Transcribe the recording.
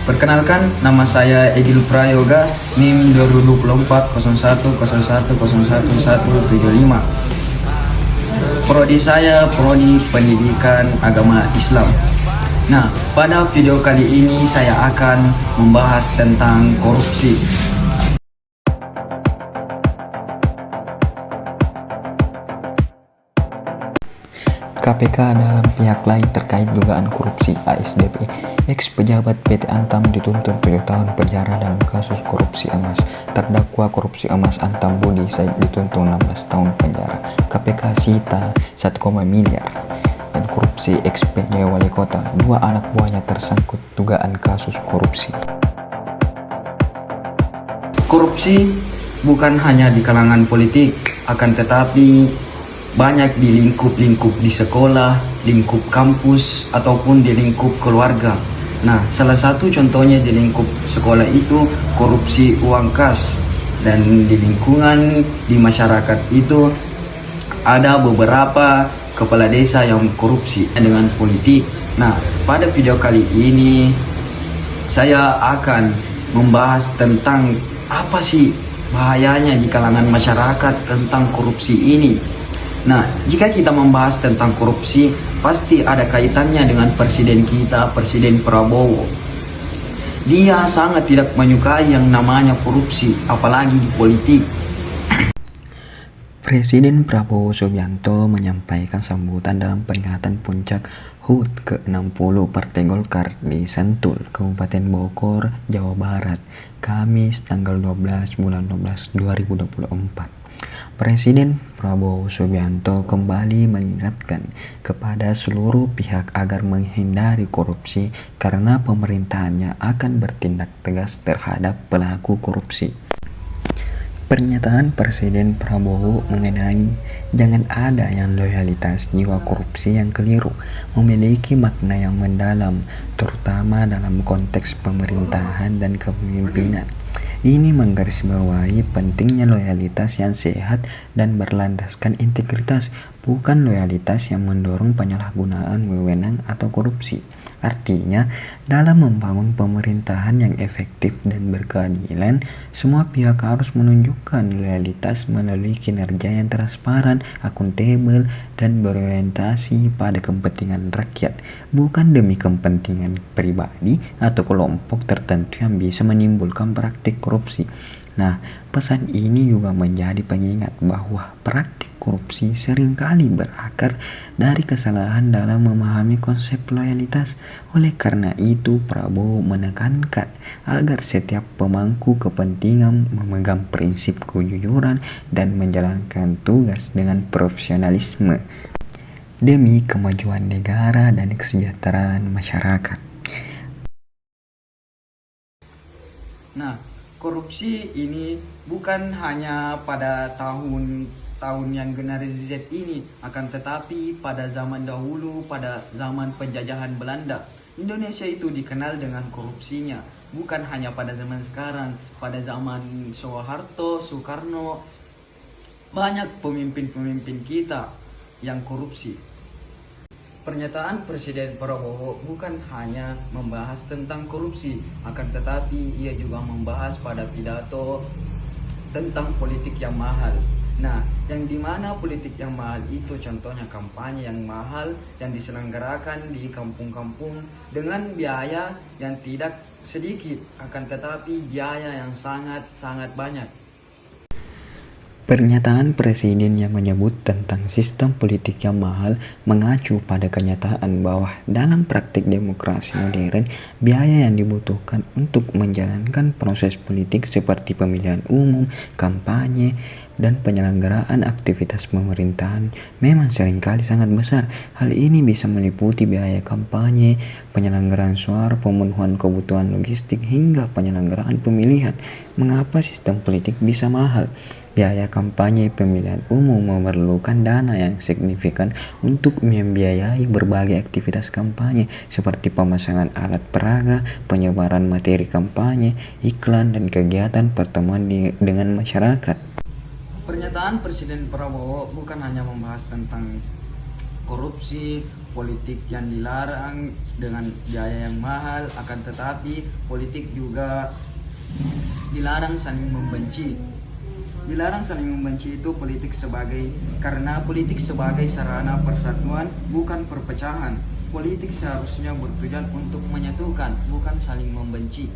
Perkenalkan, nama saya Egil Prayoga, NIM 2024 01010175. Prodi saya Prodi Pendidikan Agama Islam. Nah, pada video kali ini saya akan membahas tentang korupsi. KPK dalam pihak lain terkait dugaan korupsi ASDP. Ex-pejabat PT Antam dituntut 7 tahun penjara dalam kasus korupsi emas. Terdakwa korupsi emas Antam Budi Said dituntut 16 tahun penjara. KPK sita 1, miliar. Dan korupsi ex-PJ Wali Kota, 2 anak buahnya tersangkut dugaan kasus korupsi. Korupsi bukan hanya di kalangan politik, akan tetapi banyak di lingkup-lingkup di sekolah, lingkup kampus, ataupun di lingkup keluarga. Nah, salah satu contohnya di lingkup sekolah itu korupsi uang kas. Dan di lingkungan, di masyarakat itu ada beberapa kepala desa yang korupsi dengan politik. Nah, pada video kali ini saya akan membahas tentang apa sih bahayanya di kalangan masyarakat tentang korupsi ini. Nah, jika kita membahas tentang korupsi, pasti ada kaitannya dengan presiden kita, Presiden Prabowo. Dia sangat tidak menyukai yang namanya korupsi, apalagi di politik. Presiden Prabowo Subianto menyampaikan sambutan dalam peringatan puncak HUT ke-60 Partai Golkar di Sentul, Kabupaten Bogor, Jawa Barat, Kamis tanggal 12 bulan 12 2024. Presiden Prabowo Subianto kembali mengingatkan kepada seluruh pihak agar menghindari korupsi karena pemerintahannya akan bertindak tegas terhadap pelaku korupsi. Pernyataan Presiden Prabowo mengenai jangan ada yang loyalitas jiwa korupsi yang keliru memiliki makna yang mendalam, terutama dalam konteks pemerintahan dan kepemimpinan. Ini menggarisbawahi pentingnya loyalitas yang sehat dan berlandaskan integritas, bukan loyalitas yang mendorong penyalahgunaan wewenang atau korupsi. Artinya, dalam membangun pemerintahan yang efektif dan berkeadilan, semua pihak harus menunjukkan loyalitas melalui kinerja yang transparan, akuntabel, dan berorientasi pada kepentingan rakyat, bukan demi kepentingan pribadi atau kelompok tertentu yang bisa menimbulkan praktik korupsi. Nah, pesan ini juga menjadi pengingat bahwa praktik korupsi seringkali berakar dari kesalahan dalam memahami konsep loyalitas. Oleh karena itu, Prabowo menekankan agar setiap pemangku kepentingan memegang prinsip kejujuran dan menjalankan tugas dengan profesionalisme demi kemajuan negara dan kesejahteraan masyarakat. Nah, korupsi ini bukan hanya pada tahun yang generasi Z ini, akan tetapi pada zaman dahulu, pada zaman penjajahan Belanda, Indonesia itu dikenal dengan korupsinya. Bukan hanya pada zaman sekarang, pada zaman Soeharto, Soekarno, banyak pemimpin-pemimpin kita yang korupsi. Pernyataan Presiden Prabowo bukan hanya membahas tentang korupsi, akan tetapi ia juga membahas pada pidato tentang politik yang mahal. Nah, yang dimana politik yang mahal itu contohnya kampanye yang mahal yang diselenggarakan di kampung-kampung dengan biaya yang tidak sedikit, akan tetapi biaya yang sangat-sangat banyak. Pernyataan Presiden yang menyebut tentang sistem politik yang mahal mengacu pada kenyataan bahwa dalam praktik demokrasi modern, biaya yang dibutuhkan untuk menjalankan proses politik seperti pemilihan umum, kampanye, dan penyelenggaraan aktivitas pemerintahan memang seringkali sangat besar. Hal ini bisa meliputi biaya kampanye, penyelenggaraan suara, pemenuhan kebutuhan logistik, hingga penyelenggaraan pemilihan. Mengapa sistem politik bisa mahal? Biaya kampanye pemilihan umum memerlukan dana yang signifikan untuk membiayai berbagai aktivitas kampanye seperti pemasangan alat peraga, penyebaran materi kampanye, iklan, dan kegiatan pertemuan dengan masyarakat. Pernyataan Presiden Prabowo bukan hanya membahas tentang korupsi, politik yang dilarang dengan biaya yang mahal, akan tetapi politik juga dilarang saling membenci. Dilarang saling membenci itu karena politik sebagai sarana persatuan, bukan perpecahan. Politik seharusnya bertujuan untuk menyatukan, bukan saling membenci.